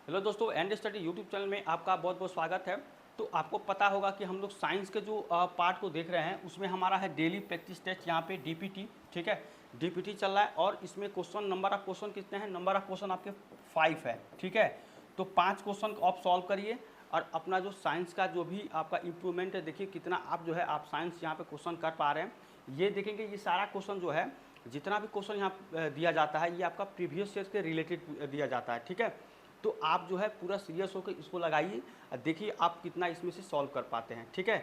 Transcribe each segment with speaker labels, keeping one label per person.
Speaker 1: Hello दोस्तों, and study YouTube channel में आपका बहुत बहुत स्वागत है। तो आपको पता होगा कि हम लोग साइंस के जो पार्ट को देख रहे हैं उसमें हमारा है डेली प्रैक्टिस टेस्ट, यहाँ पे डीपीटी। ठीक है, डीपीटी चल रहा है और इसमें क्वेश्चन नंबर ऑफ क्वेश्चन कितने हैं? नंबर ऑफ क्वेश्चन आपके 5 है। ठीक है, तो 5 क्वेश्चन आप सॉल्व करिए और अपना जो साइंस का जो भी आपका इम्प्रूवमेंट है, देखिए कितना आप जो है आप साइंस यहाँ पे क्वेश्चन कर पा रहे हैं। ये देखेंगे, ये सारा क्वेश्चन जो है, जितना भी क्वेश्चन यहाँ दिया जाता है, ये आपका प्रीवियस ईयर के रिलेटेड दिया जाता है। ठीक है, तो आप जो है पूरा सीरियस होकर इसको लगाइए और देखिए आप कितना इसमें से सॉल्व कर पाते हैं। ठीक है,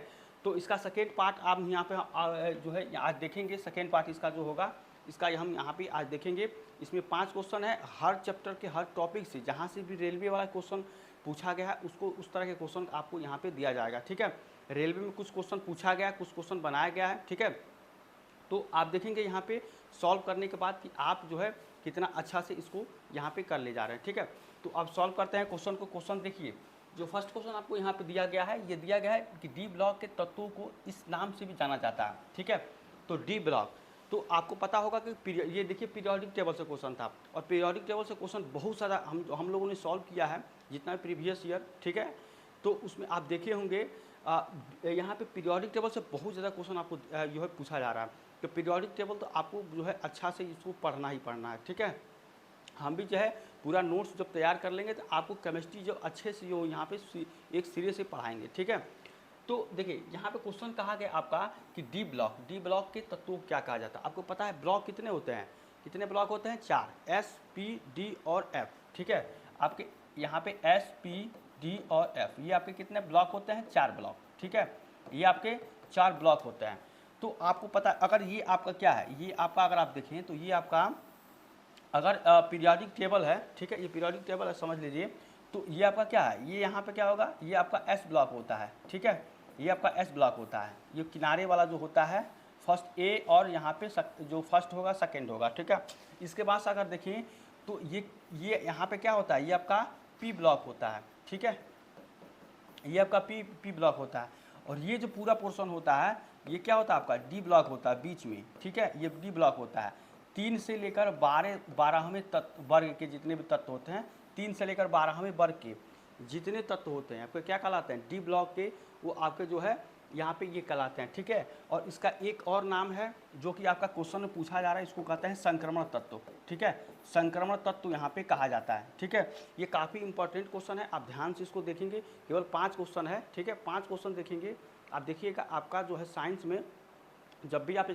Speaker 1: तो इसका सेकेंड पार्ट आप यहाँ पे जो है आज देखेंगे। सेकेंड पार्ट इसका जो होगा, इसका हम यहाँ पे आज देखेंगे। इसमें 5 क्वेश्चन है, हर चैप्टर के हर टॉपिक से, जहाँ से भी रेलवे वाला क्वेश्चन पूछा गया है उसको उस तरह के क्वेश्चन आपको यहाँ पे दिया जाएगा। ठीक है, रेलवे में कुछ क्वेश्चन पूछा गया है, कुछ क्वेश्चन बनाया गया है। ठीक है, तो आप देखेंगे यहाँ पे सॉल्व करने के बाद कि आप जो है कितना अच्छा से इसको यहाँ पे कर ले जा रहे हैं। ठीक है, तो अब सॉल्व करते हैं क्वेश्चन को। क्वेश्चन देखिए, जो फर्स्ट क्वेश्चन आपको यहाँ पे दिया गया है, ये दिया गया है कि डी ब्लॉक के तत्वों को इस नाम से भी जाना जाता है। ठीक है, तो डी ब्लॉक, तो आपको पता होगा कि ये देखिए पीरियोडिक टेबल से क्वेश्चन था और पीरियोडिक टेबल से क्वेश्चन बहुत सारा हम लोगों ने सॉल्व किया है, जितना भी प्रीवियस ईयर। ठीक है, तो उसमें आप देखे होंगे यहाँ पे पीरियोडिक टेबल से बहुत ज़्यादा क्वेश्चन आपको जो है पूछा जा रहा है। तो पीरियोडिक टेबल तो आपको जो है अच्छा से इसको पढ़ना ही पढ़ना है। ठीक है, हम भी जो है पूरा नोट्स जब तैयार कर लेंगे तो आपको केमिस्ट्री जो अच्छे से जो यहाँ पे एक सिरे से पढ़ाएंगे। ठीक है, तो देखिए यहाँ पे क्वेश्चन कहा गया आपका कि डी ब्लॉक के तत्वों को क्या कहा जाता है। आपको पता है ब्लॉक कितने होते हैं? कितने ब्लॉक होते हैं? 4, एस, पी, डी और एफ। ठीक है, आपके यहाँ पे एस, पी, डी और एफ, ये आपके कितने ब्लॉक होते हैं? 4 ब्लॉक। ठीक है, ये आपके 4 ब्लॉक होते हैं। तो आपको पता, अगर ये आपका क्या है, ये आपका अगर आप देखें तो ये आपका अगर पीरियोडिक टेबल है। ठीक है, ये पीरियोडिक टेबल है, समझ लीजिए। तो ये आपका क्या है, ये यहाँ पे क्या होगा, ये आपका एस ब्लॉक होता है। ठीक है, ये आपका एस ब्लॉक होता है। ये किनारे वाला जो होता है फर्स्ट ए, और यहाँ पे जो फर्स्ट होगा सेकंड होगा। ठीक है, इसके बाद से अगर देखिए तो ये यहाँ पे क्या होता है, ये आपका पी ब्लॉक होता है। ठीक है, ये आपका पी ब्लॉक होता है और ये जो पूरा पोर्शन होता है ये क्या होता है आपका डी ब्लॉक होता है बीच में। ठीक है, ये डी ब्लॉक होता है। 3 से लेकर 12वें तत्व वर्ग के जितने भी तत्व होते हैं, 3 से लेकर 12वें वर्ग के जितने तत्व होते हैं आपके क्या कहलाते हैं? डी ब्लॉक के, वो आपके जो है यहाँ पे ये कहलाते हैं। ठीक है, और इसका एक और नाम है जो कि आपका क्वेश्चन में पूछा जा रहा है, इसको कहते हैं संक्रमण तत्व। ठीक है, संक्रमण तत्व यहाँ पे कहा जाता है। ठीक है, ये काफ़ी इंपॉर्टेंट क्वेश्चन है, आप ध्यान से इसको देखेंगे। केवल 5 क्वेश्चन है। ठीक है, 5 क्वेश्चन देखेंगे आप, देखिएगा आपका जो है साइंस में जब भी आप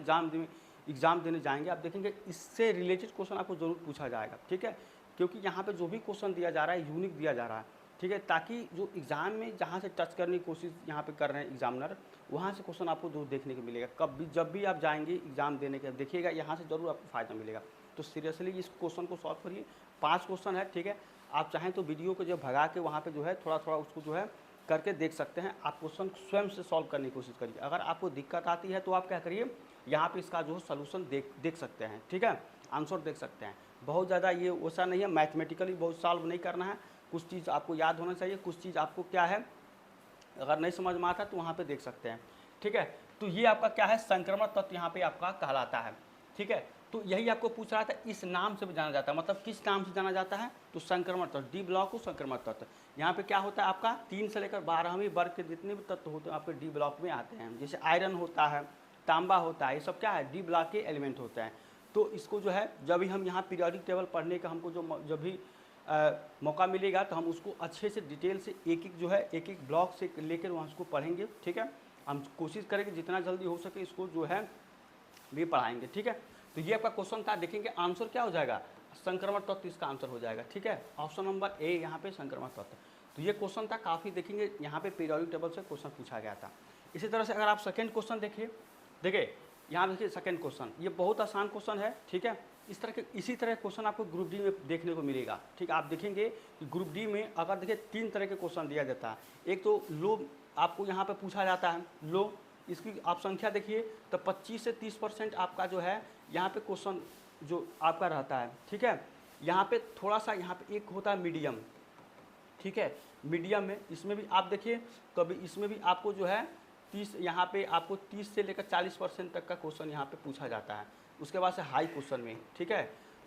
Speaker 1: एग्ज़ाम देने जाएंगे आप देखेंगे इससे रिलेटेड क्वेश्चन आपको ज़रूर पूछा जाएगा। ठीक है, क्योंकि यहाँ पे जो भी क्वेश्चन दिया जा रहा है यूनिक दिया जा रहा है। ठीक है, ताकि जो एग्ज़ाम में जहाँ से टच करने की कोशिश यहाँ पे कर रहे हैं एग्जामिनर, वहाँ से क्वेश्चन आपको जरूर देखने को मिलेगा। कब भी जब भी आप जाएंगे एग्ज़ाम देने के, देखिएगा यहाँ से ज़रूर आपको फ़ायदा मिलेगा। तो सीरियसली इस क्वेश्चन को सॉल्व करिए। 5 क्वेश्चन है। ठीक है, आप चाहें तो वीडियो को जो भगा के वहाँ पर जो है थोड़ा थोड़ा उसको जो है करके देख सकते हैं। आप क्वेश्चन स्वयं से सॉल्व करने की कोशिश करिए। अगर आपको दिक्कत आती है तो आप क्या करिए, यहाँ पे इसका जो सलूशन देख सकते हैं। ठीक है, आंसर देख सकते हैं। बहुत ज़्यादा ये वैसा नहीं है, मैथमेटिकली बहुत सॉल्व नहीं करना है। कुछ चीज़ आपको याद होना चाहिए, कुछ चीज़ आपको क्या है अगर नहीं समझ में आता तो वहाँ पे देख सकते हैं। ठीक है, तो ये आपका क्या है, संक्रमण तत्व यहाँ पे आपका कहलाता है। ठीक है, तो यही आपको पूछ रहा था, इस नाम से भी जाना जाता है, मतलब किस नाम से जाना जाता है? तो संक्रमण तत्व, डी ब्लॉक को संक्रमण तत्व। यहाँ पे क्या होता है आपका 3 से लेकर 12वें वर्ग के जितने भी तत्व होते हैं आपके डी ब्लॉक में आते हैं। जैसे आयरन होता है, तांबा होता है, ये सब क्या है, डी ब्लॉक के एलिमेंट होते हैं। तो इसको जो है जब भी हम यहाँ पीरियोडिक टेबल पढ़ने का हमको जब भी मौका मिलेगा तो हम उसको अच्छे से डिटेल से एक एक जो है एक एक ब्लॉक से लेकर वहाँ उसको पढ़ेंगे। ठीक है, हम कोशिश करेंगे जितना जल्दी हो सके इसको जो है भी पढ़ाएंगे। ठीक है, तो ये आपका क्वेश्चन था, देखेंगे आंसर क्या हो जाएगा, संक्रमण तत्व इसका आंसर हो जाएगा। ठीक है, ऑप्शन नंबर ए यहाँ पे संक्रमण तत्व। तो ये क्वेश्चन था, काफ़ी देखेंगे यहाँ पे पीरियोडिक टेबल से क्वेश्चन पूछा गया था। इसी तरह से अगर आप सेकेंड क्वेश्चन देखिए यहाँ देखिए सेकेंड क्वेश्चन, ये बहुत आसान क्वेश्चन है। ठीक है, इसी तरह क्वेश्चन आपको ग्रुप डी में देखने को मिलेगा। ठीक, आप देखेंगे कि ग्रुप डी में अगर देखिए 3 तरह के क्वेश्चन दिया जाता है। एक तो लो आपको यहाँ पे पूछा जाता है, लो, इसकी आप संख्या देखिए तो 25 से 30% आपका जो है यहाँ पे क्वेश्चन जो आपका रहता है। ठीक है, यहाँ पे थोड़ा सा यहाँ पे एक होता है मीडियम। ठीक है, मीडियम में इसमें भी आप देखिए कभी इसमें भी आपको जो है 30, यहाँ पे आपको 30 से लेकर 40% तक का क्वेश्चन यहाँ पे पूछा जाता है। उसके बाद से हाई क्वेश्चन में, ठीक है,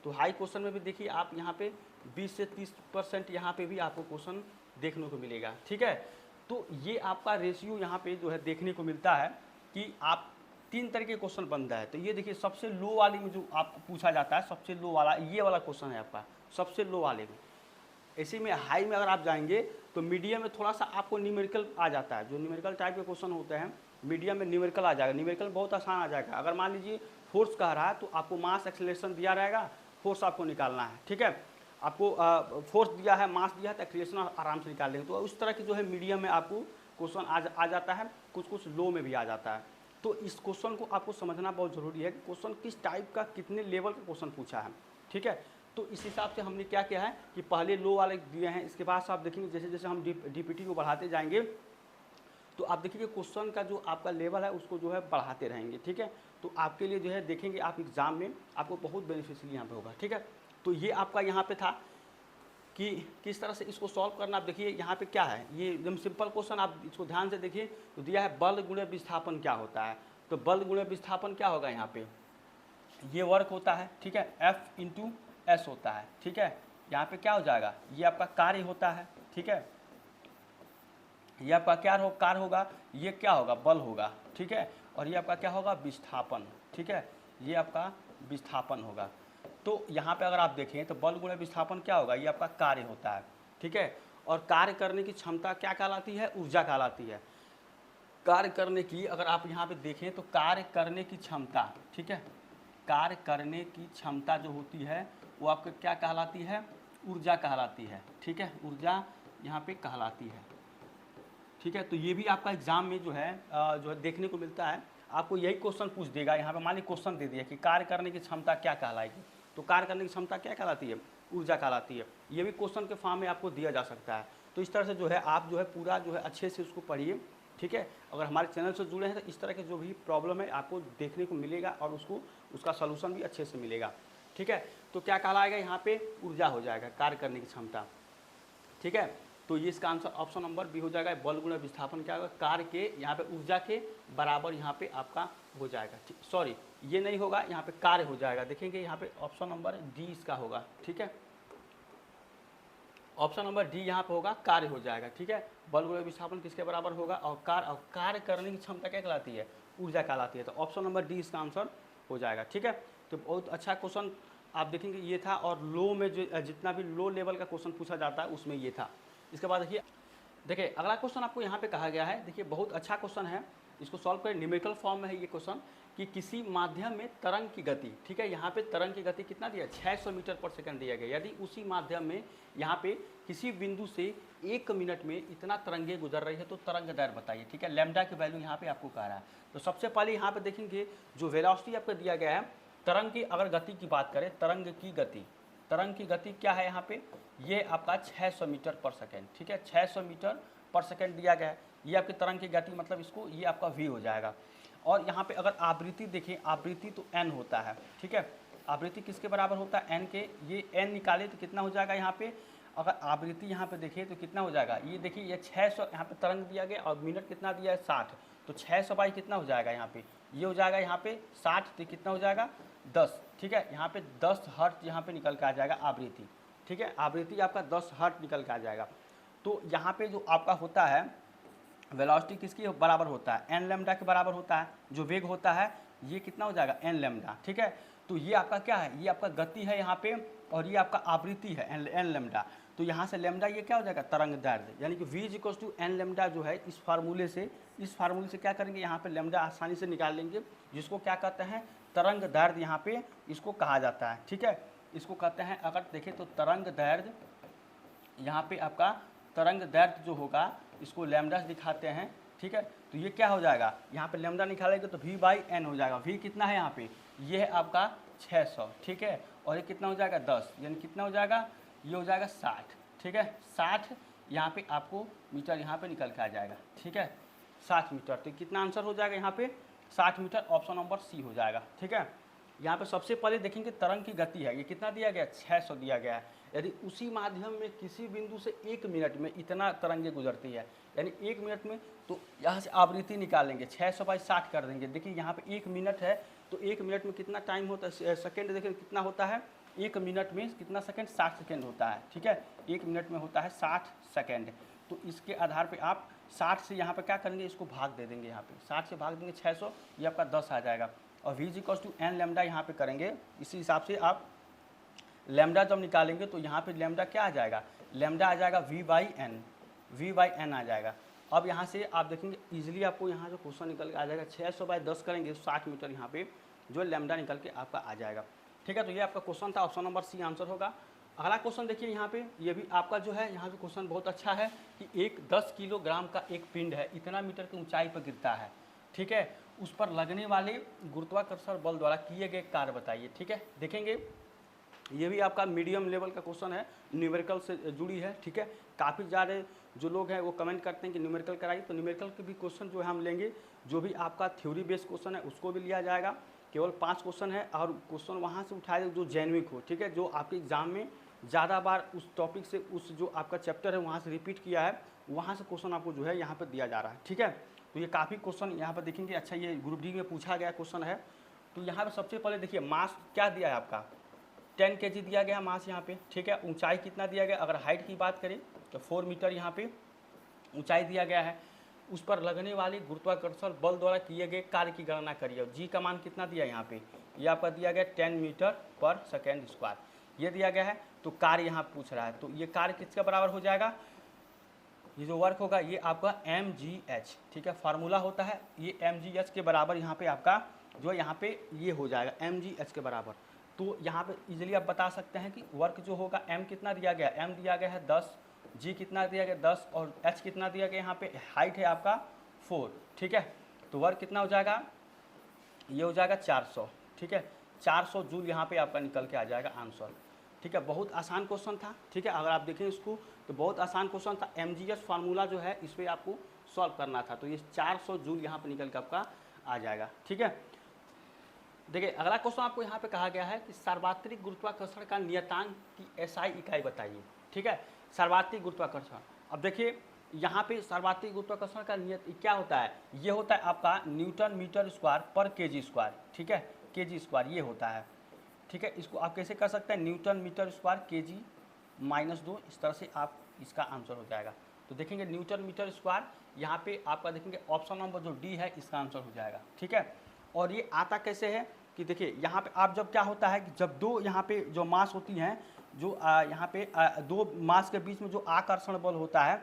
Speaker 1: तो हाई क्वेश्चन में भी देखिए आप यहाँ पे 20 से 30% यहाँ पे भी आपको क्वेश्चन देखने को मिलेगा। ठीक है, तो ये आपका रेशियो यहाँ पे जो है देखने को मिलता है कि आप 3 तरह के क्वेश्चन बनता है। तो ये देखिए सबसे लो वाले में जो आपको पूछा जाता है, सबसे लो वाला ये वाला क्वेश्चन है आपका सबसे लो वाले में। ऐसे में हाई में अगर आप जाएंगे तो मीडियम में थोड़ा सा आपको न्यूमेरिकल आ जाता है, जो न्यूमेरिकल टाइप के क्वेश्चन होते हैं मीडियम में न्यूमेरिकल आ जाएगा। न्यूमेरिकल बहुत आसान आ जाएगा। अगर मान लीजिए फोर्स कह रहा है तो आपको मास एक्सेलरेशन दिया रहेगा, फोर्स आपको निकालना है। ठीक है, आपको फोर्स दिया है, मास दिया है, तो एक्सेलरेशन आराम से निकाल लेंगे। तो उस तरह की जो है मीडियम में आपको क्वेश्चन आ जाता है, कुछ कुछ लो में भी आ जाता है। तो इस क्वेश्चन को आपको समझना बहुत ज़रूरी है कि क्वेश्चन किस टाइप का कितने लेवल का क्वेश्चन पूछा है। ठीक है, तो इस हिसाब से हमने क्या किया है कि पहले लो वाले दिए हैं, इसके बाद आप देखेंगे जैसे जैसे हम डीपीटी को बढ़ाते जाएंगे तो आप देखिए क्वेश्चन का जो आपका लेवल है उसको जो है बढ़ाते रहेंगे। ठीक है, तो आपके लिए जो है देखेंगे आप एग्ज़ाम में आपको बहुत बेनिफिशियल यहाँ पे होगा। ठीक है, तो ये आपका यहाँ पे था कि किस तरह से इसको सॉल्व करना। आप देखिए यहाँ पे क्या है, ये एकदम सिंपल क्वेश्चन, आप इसको ध्यान से देखिए। तो दिया है बल गुणे विस्थापन क्या होता है। तो बल गुणे विस्थापन क्या होगा, यहाँ पे ये वर्क होता है। ठीक है, F इंटू एस होता है। ठीक है, यहाँ पे क्या हो जाएगा, ये आपका कार्य होता है। ठीक है, ये आपका क्या कार्य होगा, ये क्या होगा, बल होगा। ठीक है, और ये आपका क्या होगा, विस्थापन। ठीक है, ये आपका विस्थापन होगा। तो यहाँ पे अगर आप देखें तो बल गुणे विस्थापन क्या होगा, ये आपका कार्य होता है। ठीक है, और कार्य करने की क्षमता क्या कहलाती है, ऊर्जा कहलाती है। कार्य करने की अगर आप यहाँ पे देखें तो कार्य करने की क्षमता, ठीक है, कार्य करने की क्षमता जो होती है वो आपको क्या कहलाती है, ऊर्जा कहलाती है। ठीक है, ऊर्जा यहाँ पे कहलाती है। ठीक है, तो ये भी आपका एग्जाम में जो है देखने को मिलता है। आपको यही क्वेश्चन पूछ देगा। यहाँ पे मान लीजिए क्वेश्चन दे दिया कि कार्य करने की क्षमता क्या कहलाएगी, तो कार्य करने की क्षमता क्या कहलाती है, ऊर्जा कहलाती है। ये भी क्वेश्चन के फॉर्म में आपको दिया जा सकता है। तो इस तरह से जो है आप जो है पूरा जो है अच्छे से उसको पढ़िए। ठीक है, अगर हमारे चैनल से जुड़े हैं तो इस तरह के जो भी प्रॉब्लम है आपको देखने को मिलेगा और उसका सलूशन भी अच्छे से मिलेगा। ठीक है, तो क्या कहलाएगा, यहाँ पे ऊर्जा हो जाएगा, कार्य करने की क्षमता। ठीक है, तो ये इसका आंसर ऑप्शन नंबर बी हो जाएगा। बल गुणा विस्थापन क्या होगा, कार्य के यहाँ पे ऊर्जा के बराबर यहाँ पे आपका हो जाएगा। सॉरी, ये नहीं होगा, यहाँ पे कार्य हो जाएगा। देखेंगे यहाँ पे ऑप्शन नंबर डी इसका होगा। ठीक है, ऑप्शन नंबर डी यहाँ पे होगा, कार्य हो जाएगा। ठीक है, बल गुणा विस्थापन किसके बराबर होगा, और कार्य करने की क्षमता क्या कहलाती है, ऊर्जा कहलाती है। तो ऑप्शन नंबर डी इसका आंसर हो जाएगा। ठीक है, तो बहुत अच्छा क्वेश्चन आप देखेंगे ये था। और लो में जो जितना भी लो लेवल का क्वेश्चन पूछा जाता है उसमें ये था। इसके बाद देखिए अगला क्वेश्चन आपको यहाँ पे कहा गया है। देखिए बहुत अच्छा क्वेश्चन है, इसको सॉल्व करें। न्यूमेरिकल फॉर्म में है ये क्वेश्चन कि किसी माध्यम में तरंग की गति, ठीक है, यहाँ पे तरंग की गति कितना दिया, 600 मीटर पर सेकंड दिया गया। यदि उसी माध्यम में यहाँ पे किसी बिंदु से 1 मिनट में इतना तरंगे गुजर रही है तो तरंग दैर्घ्य बताइए। ठीक है, लैम्डा की वैल्यू यहाँ पे आपको कह रहा है। तो सबसे पहले यहाँ पे देखेंगे जो वेलोसिटी आपको दिया गया है, तरंग की अगर गति की बात करें, तरंग की गति क्या है यहाँ पे, ये आपका 600 मीटर पर सेकेंड। ठीक है, 600 मीटर पर सेकेंड दिया गया है। ये आपकी तरंग की गति मतलब इसको ये आपका v हो जाएगा। और यहाँ पे अगर आवृत्ति देखें, आवृत्ति तो n होता है। ठीक है, आवृत्ति किसके बराबर होता है, n के। ये n निकाले तो कितना हो जाएगा यहाँ पे, अगर आवृत्ति यहाँ पे देखिए तो कितना हो जाएगा, ये देखिए ये 600 यहाँ पे तरंग दिया गया और मिनट कितना दिया है 60। तो 600 बाई कितना हो जाएगा यहाँ पे, ये हो जाएगा यहाँ पे 60, तो कितना हो जाएगा 10। ठीक है, यहाँ पे 10 हर्ट्ज यहाँ पे निकल के आ जाएगा आवृत्ति। ठीक है, आवृत्ति आपका 10 हर्ट्ज निकल के आ जाएगा। तो यहाँ पे जो आपका होता है वेलोसिटी किसकी बराबर होता है, एन लैम्डा के बराबर होता है। जो वेग होता है ये कितना हो जाएगा, एन लैम्डा। ठीक है, तो ये आपका क्या है, ये आपका गति है यहाँ पे, और ये आपका आवृत्ति है एन लैम्डा। तो यहाँ से लैम्डा ये क्या हो जाएगा, तरंग दैर्घ्य, यानी कि v equals to n lambda जो है इस फार्मूले से क्या करेंगे, यहाँ पे लैम्डा आसानी से निकाल लेंगे, जिसको क्या कहते हैं तरंग दैर्घ्य यहाँ पे इसको कहा जाता है। ठीक है, इसको कहते हैं, अगर देखें तो तरंग दैर्घ्य, यहाँ पे आपका तरंग दैर्घ्य जो होगा इसको लैम्डा से दिखाते हैं। ठीक है, तो ये क्या हो जाएगा, यहाँ पे लैम्डा निकालेंगे तो v बाई एन हो जाएगा। v कितना है यहाँ पे, ये है आपका 600। ठीक है, और ये कितना हो जाएगा 10, यानी कितना हो जाएगा, ये हो जाएगा 60। ठीक है, 60 यहाँ पे आपको मीटर यहाँ पे निकल के आ जाएगा। ठीक है, 60 मीटर। तो कितना आंसर हो जाएगा यहाँ पे 60 मीटर, ऑप्शन नंबर सी हो जाएगा। ठीक है, यहाँ पे सबसे पहले देखेंगे तरंग की गति है, ये कितना दिया गया, 600 दिया गया है। यदि उसी माध्यम में किसी बिंदु से 1 मिनट में इतना तरंगे गुजरती है, यानी 1 मिनट में, तो यहाँ से आवृत्ति निकालेंगे, 600 बाई 60 कर देंगे। देखिए यहाँ पे 1 मिनट है, तो 1 मिनट में कितना टाइम होता है, सेकेंड देखिए कितना होता है 1 मिनट में कितना सेकंड, 60 सेकंड होता है, ठीक है, 1 मिनट में होता है 60 सेकंड। तो इसके आधार पे आप 60 से यहाँ पे क्या करेंगे, इसको भाग दे देंगे, यहाँ पे 60 से भाग देंगे 600, ये आपका 10 आ जाएगा। और v equals to n lambda यहाँ पे करेंगे, इसी हिसाब से आप लेमडा जब निकालेंगे तो यहाँ पे लेमडा क्या आ जाएगा, लेमडा आ जाएगा v/n आ जाएगा। अब यहाँ से आप देखेंगे इजीली आपको यहाँ जो क्वेश्चन निकल के आ जाएगा, 600/10 करेंगे 60 मीटर, यहाँ पे जो लेमडा निकल के आपका आ जाएगा, ठीक है। तो ये आपका क्वेश्चन था, ऑप्शन नंबर सी आंसर होगा। अगला क्वेश्चन देखिए यहाँ पे, ये भी आपका जो है यहाँ पे क्वेश्चन बहुत अच्छा है कि एक 10 किलोग्राम का एक पिंड है, इतना मीटर की ऊंचाई पर गिरता है, ठीक है, उस पर लगने वाले गुरुत्वाकर्षण बल द्वारा किए गए कार्य बताइए, ठीक है। देखेंगे ये भी आपका मीडियम लेवल का क्वेश्चन है, न्यूमेरिकल से जुड़ी है, ठीक है। काफ़ी ज़्यादा जो लोग हैं वो कमेंट करते हैं कि न्यूमेरिकल कराइए, तो न्यूमेरिकल के भी क्वेश्चन जो है हम लेंगे, जो भी आपका थ्योरी बेस्ड क्वेश्चन है उसको भी लिया जाएगा। केवल 5 क्वेश्चन है और क्वेश्चन वहाँ से उठाए जो जेन्युइन हो, ठीक है, जो आपके एग्जाम में ज़्यादा बार उस टॉपिक से, उस जो आपका चैप्टर है वहाँ से रिपीट किया है, वहाँ से क्वेश्चन आपको जो है यहाँ पर दिया जा रहा है, ठीक है। तो ये काफ़ी क्वेश्चन यहाँ पर देखेंगे। अच्छा, ये ग्रुप डी में पूछा गया क्वेश्चन है। तो यहाँ पर सबसे पहले देखिए मास क्या दिया है आपका, 10 kg दिया गया मास यहाँ पे, ठीक है। ऊंचाई कितना दिया गया, अगर हाइट की बात करें तो 4 मीटर यहाँ पे ऊंचाई दिया गया है। उस पर लगने वाली गुरुत्वाकर्षण बल द्वारा किए गए कार्य की गणना करिए। और जी का मान कितना दिया यहाँ पे, ये आपका दिया गया 10 मीटर पर सेकेंड स्क्वायर, ये दिया गया है। तो कार्य यहाँ पूछ रहा है, तो ये कार्य किसके बराबर हो जाएगा, ये जो वर्क होगा ये आपका mgh, ठीक है, फार्मूला होता है ये mgh के बराबर यहाँ पे आपका जो यहाँ पे ये हो जाएगा mgh के बराबर। तो यहाँ पे इजीली आप बता सकते हैं कि वर्क जो होगा m कितना दिया गया, m दिया गया है 10, g कितना दिया गया 10 और h कितना दिया गया, यहाँ पे हाइट है आपका 4, ठीक है। तो वर्क कितना हो जाएगा, ये हो जाएगा 400, ठीक है, 400 जूल यहाँ पे आपका निकल के आ जाएगा आंसर, ठीक है। बहुत आसान क्वेश्चन था, ठीक है, अगर आप देखें इसको तो बहुत आसान क्वेश्चन था। mgh फार्मूला जो है इस पर आपको सॉल्व करना था, तो ये 400 जूल यहाँ पे निकल के आपका आ जाएगा, ठीक है। देखिए अगला क्वेश्चन आपको यहाँ पे कहा गया है कि सार्वत्रिक गुरुत्वाकर्षण का नियतांक की एसआई इकाई बताइए, ठीक है, सार्वत्रिक गुरुत्वाकर्षण। अब देखिए यहाँ पे सार्वत्रिक गुरुत्वाकर्षण का नियत क्या होता है, ये होता है आपका न्यूटन मीटर स्क्वायर पर केजी स्क्वायर, ठीक है, केजी स्क्वायर ये होता है, ठीक है। इसको आप कैसे कर सकते हैं, न्यूटन मीटर स्क्वायर केजी -2, इस तरह से आप इसका आंसर हो जाएगा। तो देखेंगे न्यूटन मीटर स्क्वायर, यहाँ पे आपका देखेंगे ऑप्शन नंबर जो डी है इसका आंसर हो जाएगा, ठीक है। और ये आता कैसे है कि देखिए यहाँ पे आप जब क्या होता है कि जब दो यहाँ पे जो मास होती हैं, जो यहाँ पे दो मास के बीच में जो आकर्षण बल होता है,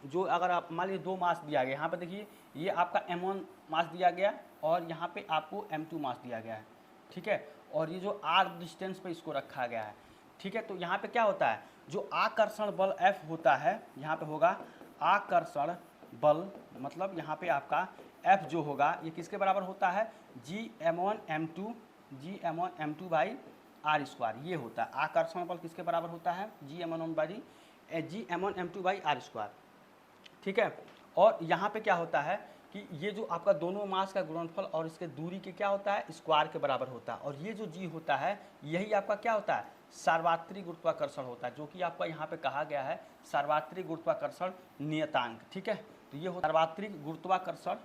Speaker 1: जो अगर आप मान लीजिए 2 मास दिया गया, यहाँ पे देखिए ये आपका m1 मास दिया गया और यहाँ पे आपको m2 मास दिया गया है, ठीक है। और ये जो r डिस्टेंस पे इसको रखा गया है, ठीक है। तो यहाँ पे क्या होता है, जो आकर्षण बल F होता है, यहाँ पे होगा आकर्षण बल, मतलब यहाँ पे आपका F जो होगा ये किसके बराबर होता है, Gm1m2/r², ये होता है आकर्षण बल किसके बराबर होता है, Gm1m2/r², ठीक है। और यहाँ पे क्या होता है कि ये जो आपका दोनों मास का गुणनफल और इसके दूरी के क्या होता है, स्क्वायर के बराबर होता है। और ये जो जी होता है यही आपका क्या होता है, सार्वत्रिक गुरुत्वाकर्षण होता है, जो कि आपका यहाँ पे कहा गया है सार्वत्रिक गुरुत्वाकर्षण नियतांक, ठीक है। तो ये होता है सार्वत्रिक गुरुत्वाकर्षण,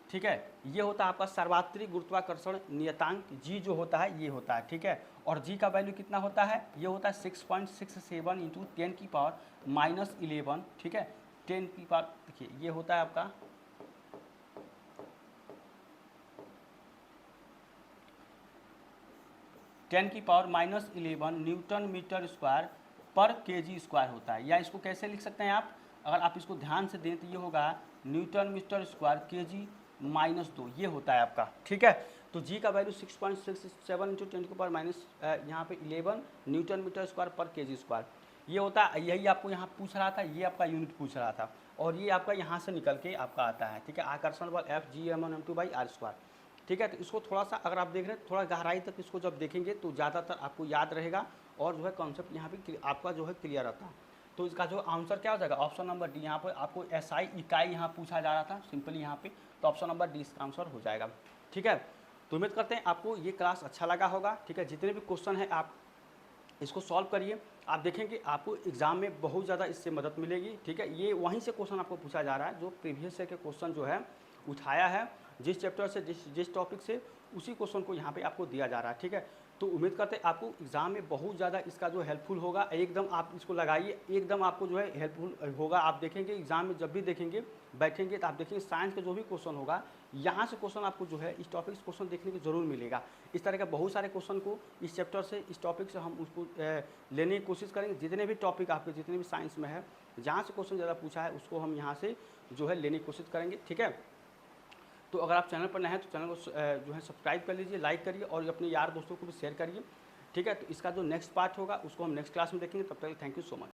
Speaker 1: ठीक है, ये होता है आपका सार्वत्रिक गुरुत्वाकर्षण नियतांक, जी जो होता है ये होता है, ठीक है। और जी का वैल्यू कितना होता है, ये होता है 6.67 इंटू 10⁻11, ठीक है, 10 की पावर, देखिए ये होता है आपका 10⁻11 न्यूटन मीटर स्क्वायर पर केजी स्क्वायर होता है। या इसको कैसे लिख सकते हैं आप, अगर आप इसको ध्यान से दें तो ये होगा न्यूटन मीटर स्क्वायर केजी -2, ये होता है आपका, ठीक है। तो जी का वैल्यू 6.67 इंटू 10⁻, यहाँ पे 11 न्यूटन मीटर स्क्वायर पर केजी स्क्वायर, ये होता है। यही आपको यहाँ पूछ रहा था, ये आपका यूनिट पूछ रहा था, और ये आपका यहाँ से निकल के आपका आता है, ठीक है, आकर्षण बल F Gm1m2/r², ठीक है। तो इसको थोड़ा सा अगर आप देख रहे हैं थोड़ा गहराई तक इसको जब देखेंगे तो ज़्यादातर आपको याद रहेगा और जो है कॉन्सेप्ट यहाँ पे आपका जो है क्लियर रहता है। तो इसका जो आंसर क्या हो जाएगा, ऑप्शन नंबर डी। यहाँ पर आपको एसआई इकाई यहाँ पूछा जा रहा था सिंपली यहाँ पे, तो ऑप्शन नंबर डी इसका आंसर हो जाएगा, ठीक है। तो उम्मीद करते हैं आपको ये क्लास अच्छा लगा होगा, ठीक है। जितने भी क्वेश्चन है आप इसको सॉल्व करिए, आप देखेंगे आपको एग्ज़ाम में बहुत ज़्यादा इससे मदद मिलेगी। ठीक है, ये वहीं से क्वेश्चन आपको पूछा जा रहा है जो प्रीवियस ईयर के क्वेश्चन जो है उठाया है, जिस चैप्टर से जिस टॉपिक से, उसी क्वेश्चन को यहाँ पे आपको दिया जा रहा है। ठीक है, तो उम्मीद करते हैं आपको एग्ज़ाम में बहुत ज़्यादा इसका जो हेल्पफुल होगा। एकदम आप इसको लगाइए, एकदम आपको जो है हेल्पफुल होगा। आप देखेंगे एग्ज़ाम में जब भी देखेंगे बैठेंगे तो आप देखेंगे साइंस का जो भी क्वेश्चन होगा यहाँ से क्वेश्चन आपको जो है इस टॉपिक से क्वेश्चन देखने को जरूर मिलेगा। इस तरह के बहुत सारे क्वेश्चन को इस चैप्टर से, इस टॉपिक से हम उसको लेने की कोशिश करेंगे। जितने भी टॉपिक आपके जितने भी साइंस में है, जहाँ से क्वेश्चन ज़्यादा पूछा है उसको हम यहाँ से जो है लेने की कोशिश करेंगे। ठीक है, तो अगर आप चैनल पर नए हैं तो चैनल को जो है सब्सक्राइब कर लीजिए, लाइक करिए और अपने यार दोस्तों को भी शेयर करिए। ठीक है, तो इसका जो नेक्स्ट पार्ट होगा उसको हम नेक्स्ट क्लास में देखेंगे। तब तक थैंक यू सो मच।